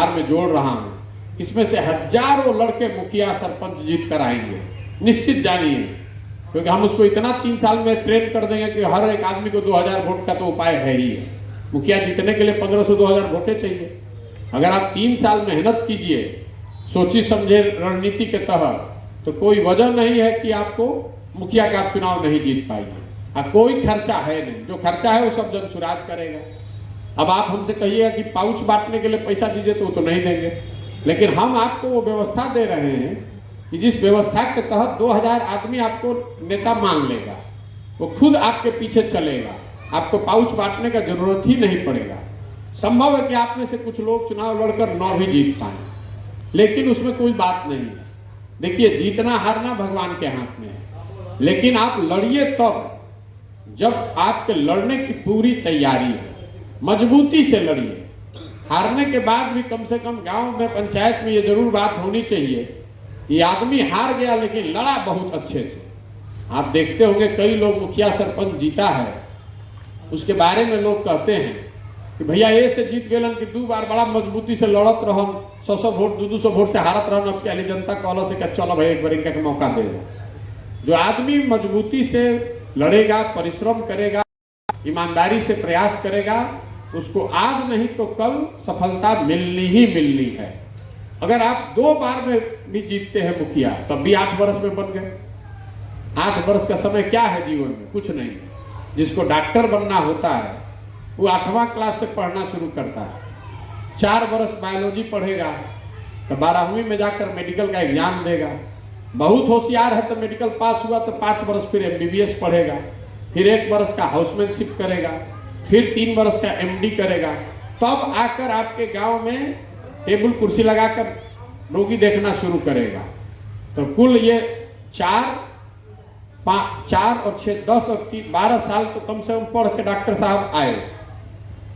बिहार में जोड़ रहा हूँ, इसमें से हजारों लड़के मुखिया सरपंच जीत कर आएंगे, निश्चित जानिए। क्योंकि हम उसको इतना 3 साल में ट्रेन कर देंगे कि हर एक आदमी को 2000 वोट का तो उपाय है ही है। मुखिया जीतने के लिए 1500-2000 वोटें चाहिए। अगर आप 3 साल मेहनत कीजिए सोची समझे रणनीति के तहत, तो कोई वजह नहीं है कि आपको मुखिया का चुनाव नहीं जीत पाएंगे। कोई खर्चा है नहीं, जो खर्चा है वो सब जन सुराज करेगा। अब आप हमसे कहिएगा कि पाउच बांटने के लिए पैसा दीजिए, तो वो तो नहीं देंगे, लेकिन हम आपको वो व्यवस्था दे रहे हैं कि जिस व्यवस्था के तहत 2000 आदमी आपको नेता मान लेगा, वो खुद आपके पीछे चलेगा, आपको पाउच बांटने का जरूरत ही नहीं पड़ेगा। संभव है कि आप में से कुछ लोग चुनाव लड़कर न भी जीत पाए, लेकिन उसमें कोई बात नहीं है। देखिए, जीतना हारना भगवान के हाथ में है, लेकिन आप लड़िए तब जब आपके लड़ने की पूरी तैयारी है, मजबूती से लड़िए। हारने के बाद भी कम से कम गांव में, पंचायत में ये जरूर बात होनी चाहिए, ये आदमी हार गया लेकिन लड़ा बहुत अच्छे से। आप देखते होंगे कई लोग मुखिया सरपंच जीता है, उसके बारे में लोग कहते हैं कि भैया ए से जीत गए कि 2 बार बड़ा मजबूती से लड़त रहम, 100 वोट 200 वोट से हारत रहन, अब पहले जनता कहला से क्या चलो भाई एक बार इनका के मौका दे दो। जो आदमी मजबूती से लड़ेगा, परिश्रम करेगा, ईमानदारी से प्रयास करेगा, उसको आज नहीं तो कल सफलता मिलनी ही मिलनी है। अगर आप 2 बार में भी जीतते हैं मुखिया, तब भी 8 वर्ष में बन गए। 8 वर्ष का समय क्या है जीवन में? कुछ नहीं। जिसको डॉक्टर बनना होता है वो 8वां क्लास से पढ़ना शुरू करता है, 4 वर्ष बायोलॉजी पढ़ेगा, तो 12वीं में जाकर मेडिकल का एग्जाम देगा। बहुत होशियार है तो मेडिकल पास हुआ तो 5 वर्ष फिर MBBS पढ़ेगा, फिर 1 वर्ष का हाउसमैनशिप करेगा, फिर 3 वर्ष का MD करेगा, तब आकर आपके गांव में टेबल कुर्सी लगाकर रोगी देखना शुरू करेगा। तो कुल ये 4 और 6 10 और 12 साल तो कम से कम पढ़ के डॉक्टर साहब आए।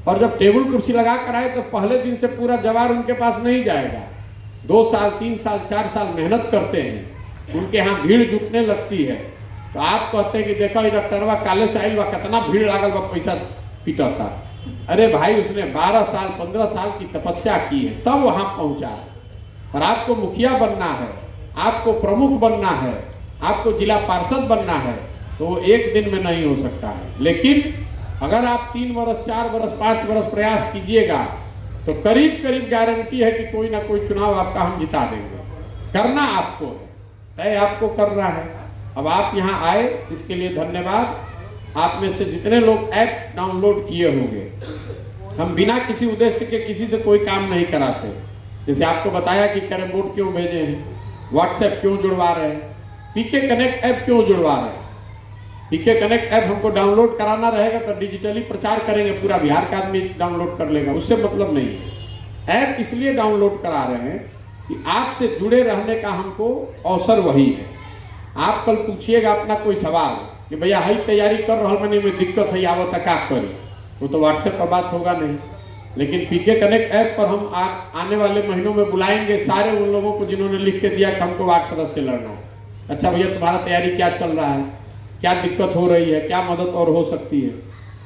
और जब टेबल कुर्सी लगा कर आए तो पहले दिन से पूरा जवार उनके पास नहीं जाएगा। 2 साल 3 साल 4 साल मेहनत करते हैं, उनके यहाँ भीड़ जुटने लगती है। तो आप कहते हैं कि देखो ये डॉक्टरवा काले से आइल बा, कितना भीड़ लागल बा, पैसा पिटता। अरे भाई, उसने 12 साल 15 साल की तपस्या की है, तब वहां पहुंचा है। और आपको मुखिया बनना है, आपको प्रमुख बनना है, आपको जिला पार्षद बनना है, तो वो एक दिन में नहीं हो सकता है। लेकिन अगर आप 3 वर्ष 4 वर्ष 5 वर्ष प्रयास कीजिएगा तो करीब करीब गारंटी है कि कोई ना कोई चुनाव आपका हम जिता देंगे। करना आपको है, तय आपको कर रहा है। अब आप यहाँ आए, इसके लिए धन्यवाद। आप में से जितने लोग ऐप डाउनलोड किए होंगे, हम बिना किसी उद्देश्य के किसी से कोई काम नहीं कराते। जैसे आपको बताया कि कैरम बोर्ड क्यों भेजे हैं, व्हाट्सएप क्यों जुड़वा रहे हैं, पीके कनेक्ट ऐप क्यों जुड़वा रहे हैं। पीके कनेक्ट ऐप हमको डाउनलोड कराना रहेगा तो डिजिटली प्रचार करेंगे, पूरा बिहार का आदमी डाउनलोड कर लेगा, उससे मतलब नहीं है। ऐप इसलिए डाउनलोड करा रहे हैं कि आपसे जुड़े रहने का हमको अवसर वही है। आप कल पूछिएगा अपना कोई सवाल कि भैया हई तैयारी कर रहा मैंने में दिक्कत है, आवत क्या करी, वो तो व्हाट्सएप पर बात होगा नहीं। लेकिन पीके कनेक्ट ऐप पर हम आने वाले महीनों में बुलाएंगे सारे उन लोगों को जिन्होंने लिख के दिया कि हमको वार्ड सदस्य लड़ना है। अच्छा भैया, तुम्हारा तैयारी क्या चल रहा है, क्या दिक्कत हो रही है, क्या मदद और हो सकती है।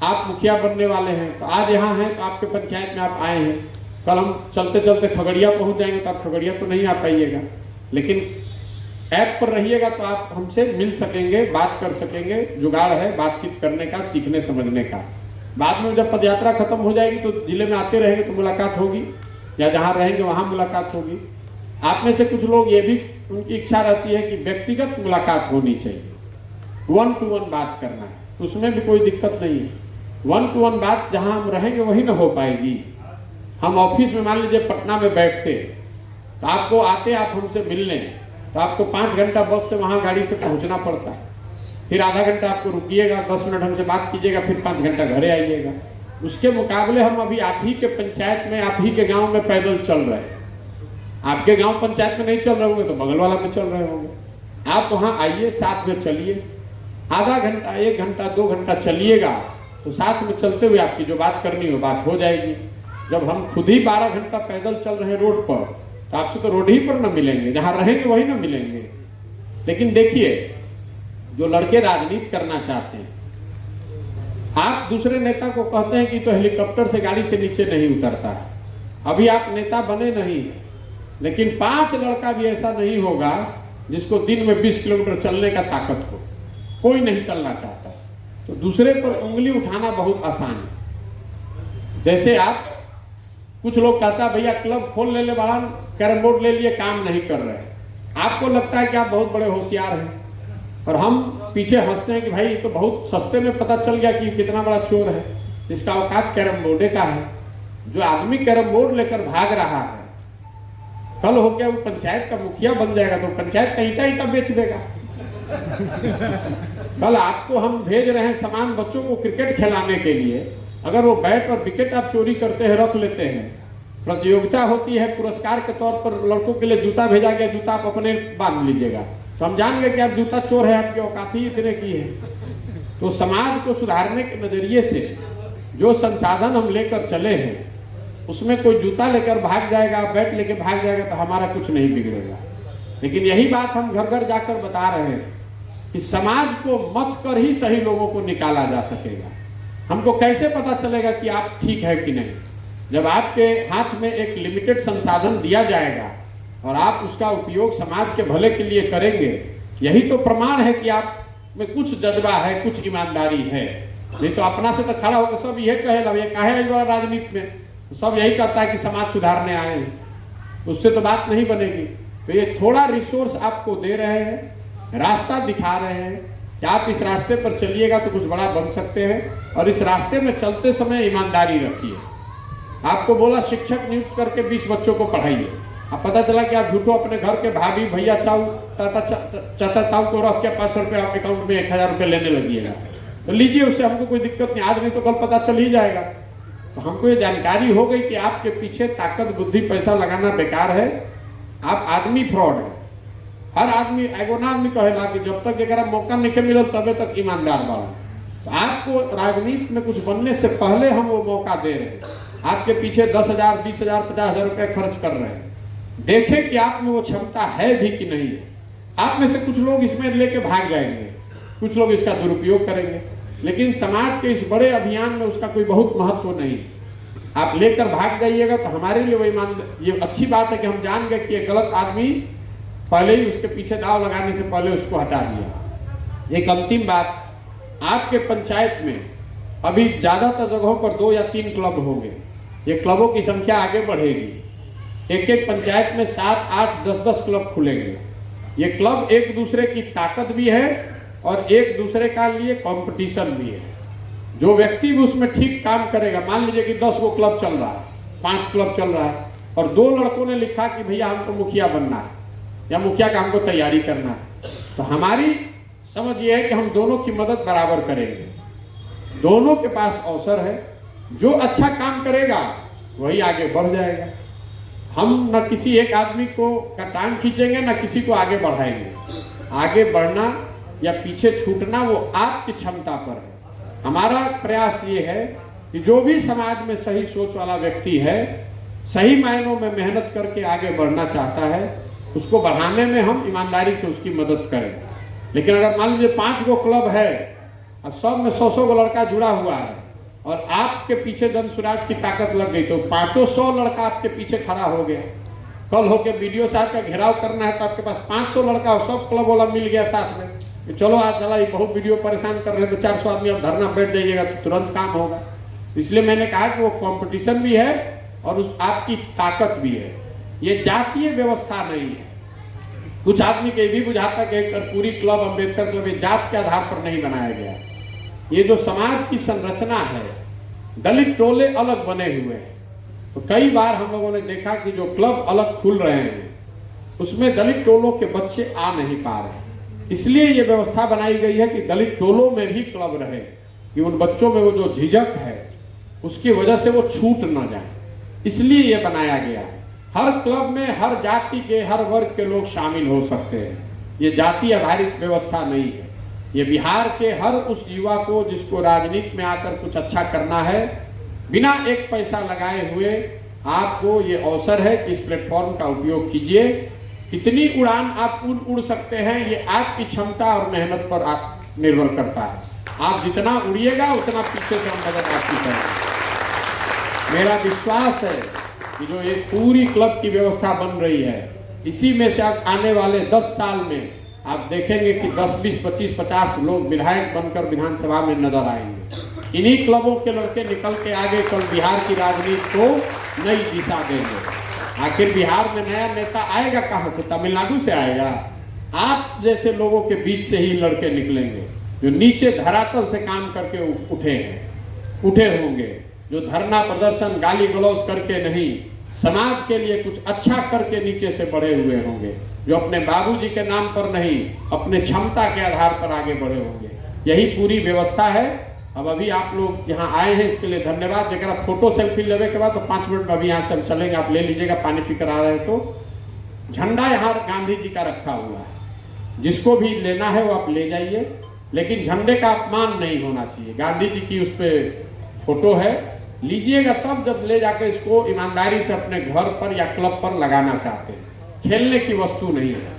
आप मुखिया बनने वाले हैं तो आज यहाँ हैं, तो आपके पंचायत में आप आए हैं, कल हम चलते चलते खगड़िया पहुँच जाएंगे तो आप खगड़िया तो नहीं आ पाइएगा, लेकिन ऐप पर रहिएगा तो आप हमसे मिल सकेंगे, बात कर सकेंगे। जुगाड़ है बातचीत करने का, सीखने समझने का। बाद में जब पदयात्रा खत्म हो जाएगी तो जिले में आते रहेंगे तो मुलाकात होगी, या जहाँ रहेंगे वहाँ मुलाकात होगी। आप में से कुछ लोग ये भी उनकी इच्छा रहती है कि व्यक्तिगत मुलाकात होनी चाहिए, 1 to 1 बात करना है, उसमें भी कोई दिक्कत नहीं है। 1 to 1 बात जहाँ हम रहेंगे वही ना हो पाएगी। हम ऑफिस में मान लीजिए पटना में बैठते, तो आपको आते आप हमसे मिलने, तो आपको 5 घंटा बस से वहाँ गाड़ी से पहुँचना पड़ता है, फिर आधा घंटा आपको रुकिएगा, 10 मिनट हमसे बात कीजिएगा, फिर 5 घंटा घरे आइएगा। उसके मुकाबले हम अभी आप ही के पंचायत में, आप ही के गाँव में पैदल चल रहे हैं। आपके गांव पंचायत में नहीं चल रहे होंगे तो बगल वाला में चल रहे होंगे। आप वहां आइए, साथ में चलिए, आधा घंटा 1 घंटा 2 घंटा चलिएगा, तो साथ में चलते हुए आपकी जो बात करनी हो बात हो जाएगी। जब हम खुद ही 12 घंटा पैदल चल रहे हैं रोड पर, तो आपसे तो रोड ही पर ना मिलेंगे, जहां रहेंगे वही ना मिलेंगे। लेकिन देखिए, जो लड़के राजनीति करना चाहते हैं, आप दूसरे नेता को कहते हैं कि तो हेलीकॉप्टर से गाड़ी से नीचे नहीं उतरता है, अभी आप नेता बने नहीं, लेकिन 5 लड़का भी ऐसा नहीं होगा जिसको दिन में 20 किलोमीटर चलने का ताकत हो। कोई नहीं चलना चाहता। तो दूसरे पर उंगली उठाना बहुत आसान है। जैसे आप, कुछ लोग कहता है भैया क्लब खोल ले बड़ा, कैरम बोर्ड ले लिए, काम नहीं कर रहे। आपको लगता है कि आप बहुत बड़े होशियार हैं, और हम पीछे हंसते हैं कि भाई तो बहुत सस्ते में पता चल गया कि कितना बड़ा चोर है, इसका औकात कैरम बोर्ड का है। जो आदमी कैरम बोर्ड लेकर भाग रहा है, कल हो गया वो पंचायत का मुखिया बन जाएगा तो पंचायत का ईटा बेच देगा। कल आपको हम भेज रहे हैं सामान बच्चों को क्रिकेट खिलाने के लिए, अगर वो बैट और विकेट आप चोरी करते हैं, रख लेते हैं, प्रतियोगिता होती है, पुरस्कार के तौर पर लड़कों के लिए जूता भेजा गया, जूता आप अपने बांध लीजिएगा, तो हम जान गए कि आप जूता चोर है, आपकी औकात ही इतने की है। तो समाज को सुधारने के नजरिए से जो संसाधन हम लेकर चले हैं, उसमें कोई जूता लेकर भाग जाएगा, बैट लेकर भाग जाएगा, तो हमारा कुछ नहीं बिगड़ेगा। लेकिन यही बात हम घर घर जाकर बता रहे हैं कि समाज को मत कर ही सही लोगों को निकाला जा सकेगा। हमको कैसे पता चलेगा कि आप ठीक है कि नहीं? जब आपके हाथ में एक लिमिटेड संसाधन दिया जाएगा और आप उसका उपयोग समाज के भले के लिए करेंगे, यही तो प्रमाण है कि आप में कुछ जज्बा है, कुछ ईमानदारी है। नहीं तो अपना से तो खड़ा होकर सब यही कहेगा, ये काहे आइल बा राजनीति में, तो सब यही कहता है कि समाज सुधारने आए हैं, उससे तो बात नहीं बनेगी। तो ये थोड़ा रिसोर्स आपको दे रहे हैं, रास्ता दिखा रहे हैं कि आप इस रास्ते पर चलिएगा तो कुछ बड़ा बन सकते हैं, और इस रास्ते में चलते समय ईमानदारी रखिए। आपको बोला शिक्षक नियुक्त करके 20 बच्चों को पढ़ाइए, अब पता चला कि आप झूठो अपने घर के भाभी भैया चाऊ चाचा ताऊ को रख के 500 रुपये आपके अकाउंट में 1000 रुपये लेने लगिएगा, तो लीजिए, उससे हमको कोई दिक्कत नहीं, आज नहीं तो कल पता चल ही जाएगा। तो हमको ये जानकारी हो गई कि आपके पीछे ताकत बुद्धि पैसा लगाना बेकार है, आप आदमी फ्रॉड है। हर आदमी एगो ना आदमी कहेला कि जब तक एक मौका नहीं मिलल तबे तक ईमानदार बड़ा। तो आपको राजनीति में कुछ बनने से पहले हम वो मौका दे रहे हैं, आपके पीछे 10,000 20,000 50,000 रुपये खर्च कर रहे हैं, देखें कि आप में वो क्षमता है भी कि नहीं है। आप में से कुछ लोग इसमें लेके भाग जाएंगे, कुछ लोग इसका दुरुपयोग करेंगे, लेकिन समाज के इस बड़े अभियान में उसका कोई बहुत महत्व नहीं। आप लेकर भाग जाइएगा तो हमारे लिए वही ये अच्छी बात है कि हम जान गए कि ये गलत आदमी, पहले ही उसके पीछे दाव लगाने से पहले उसको हटा दिया। एक अंतिम बात, आपके पंचायत में अभी ज्यादातर जगहों पर 2 या 3 क्लब होंगे, ये क्लबों की संख्या आगे बढ़ेगी। एक एक पंचायत में 7 8 10 10 क्लब खुलेंगे। ये क्लब एक दूसरे की ताकत भी है और एक दूसरे का लिए कंपटीशन भी है। जो व्यक्ति भी उसमें ठीक काम करेगा, मान लीजिए कि 10 गो क्लब चल रहा है, 5 क्लब चल रहा है, और 2 लड़कों ने लिखा कि भैया हमको मुखिया बनना है या मुखिया का हमको तैयारी करना है, तो हमारी समझ ये है कि हम दोनों की मदद बराबर करेंगे। दोनों के पास अवसर है, जो अच्छा काम करेगा वही आगे बढ़ जाएगा। हम न किसी एक आदमी को का टांग खींचेंगे, न किसी को आगे बढ़ाएंगे। आगे बढ़ना या पीछे छूटना वो आपकी क्षमता पर है। हमारा प्रयास ये है कि जो भी समाज में सही सोच वाला व्यक्ति है, सही मायनों में मेहनत करके आगे बढ़ना चाहता है, उसको बढ़ाने में हम ईमानदारी से उसकी मदद करें। लेकिन अगर मान लीजिए 5 गो क्लब है और सब में 100 गो लड़का जुड़ा हुआ है और आपके पीछे धनसुराज की ताकत लग गई, तो 500 लड़का आपके पीछे खड़ा हो गया। कल होके बीडीओ साहब का घेराव करना है तो आपके पास 500 लड़का और सब क्लब वाला मिल गया साथ में, चलो आज चला ये बहुत वीडियो परेशान कर रहे थे, 400 आदमी अब धरना बैठ जाइएगा तो तुरंत काम होगा। इसलिए मैंने कहा कि वो कंपटीशन भी है और आपकी ताकत भी है। ये जातीय व्यवस्था नहीं है। कुछ आदमी के भी बुझाता कि पूरी क्लब अम्बेडकर क्लब जात के आधार पर नहीं बनाया गया। ये जो समाज की संरचना है, दलित टोले अलग बने हुए हैं, तो कई बार हम लोगों ने देखा कि जो क्लब अलग खुल रहे हैं उसमें दलित टोलों के बच्चे आ नहीं पा रहे। इसलिए ये व्यवस्था बनाई गई है कि दलित टोलों में भी क्लब रहे, कि उन बच्चों में वो जो झिझक है उसकी वजह से वो छूट न जाए, इसलिए ये बनाया गया है। हर क्लब में हर जाति के हर वर्ग के लोग शामिल हो सकते हैं। ये जाति आधारित व्यवस्था नहीं है। ये बिहार के हर उस युवा को जिसको राजनीति में आकर कुछ अच्छा करना है, बिना एक पैसा लगाए हुए आपको ये अवसर है कि इस प्लेटफॉर्म का उपयोग कीजिए। कितनी उड़ान आप उड़ सकते हैं ये आपकी क्षमता और मेहनत पर आप निर्भर करता है। आप जितना उड़िएगा उतना पीछे से हम मदद आपकी करेंगे। मेरा विश्वास है कि जो एक पूरी क्लब की व्यवस्था बन रही है, इसी में से अब आने वाले 10 साल में आप देखेंगे कि 10, 20, 25, 50 लोग विधायक बनकर विधानसभा में नजर आएंगे। इन्हीं क्लबों के लड़के निकल के आगे कल बिहार की राजनीति को नई दिशा देंगे। आखिर बिहार में नया नेता आएगा कहां से? तमिलनाडु से आएगा? आप जैसे लोगों के बीच से ही लड़के निकलेंगे, जो नीचे धरातल से काम करके उठे होंगे, जो धरना प्रदर्शन गाली गलौज करके नहीं, समाज के लिए कुछ अच्छा करके नीचे से बढ़े हुए होंगे, जो अपने बाबूजी के नाम पर नहीं, अपने क्षमता के आधार पर आगे बढ़े होंगे। यही पूरी व्यवस्था है। अब अभी आप लोग यहाँ आए हैं, इसके लिए धन्यवाद। जरा फोटो सेल्फी लेने के बाद तो 5 मिनट में अभी यहाँ से हम चलेंगे, आप ले लीजिएगा, पानी पीकर आ रहे हैं तो। झंडा यहाँ गांधी जी का रखा हुआ है, जिसको भी लेना है वो आप ले जाइए, लेकिन झंडे का अपमान नहीं होना चाहिए। गांधी जी की उस पर फोटो है, लीजिएगा तब जब ले जाकर इसको ईमानदारी से अपने घर पर या क्लब पर लगाना चाहते हैं। खेलने की वस्तु नहीं है।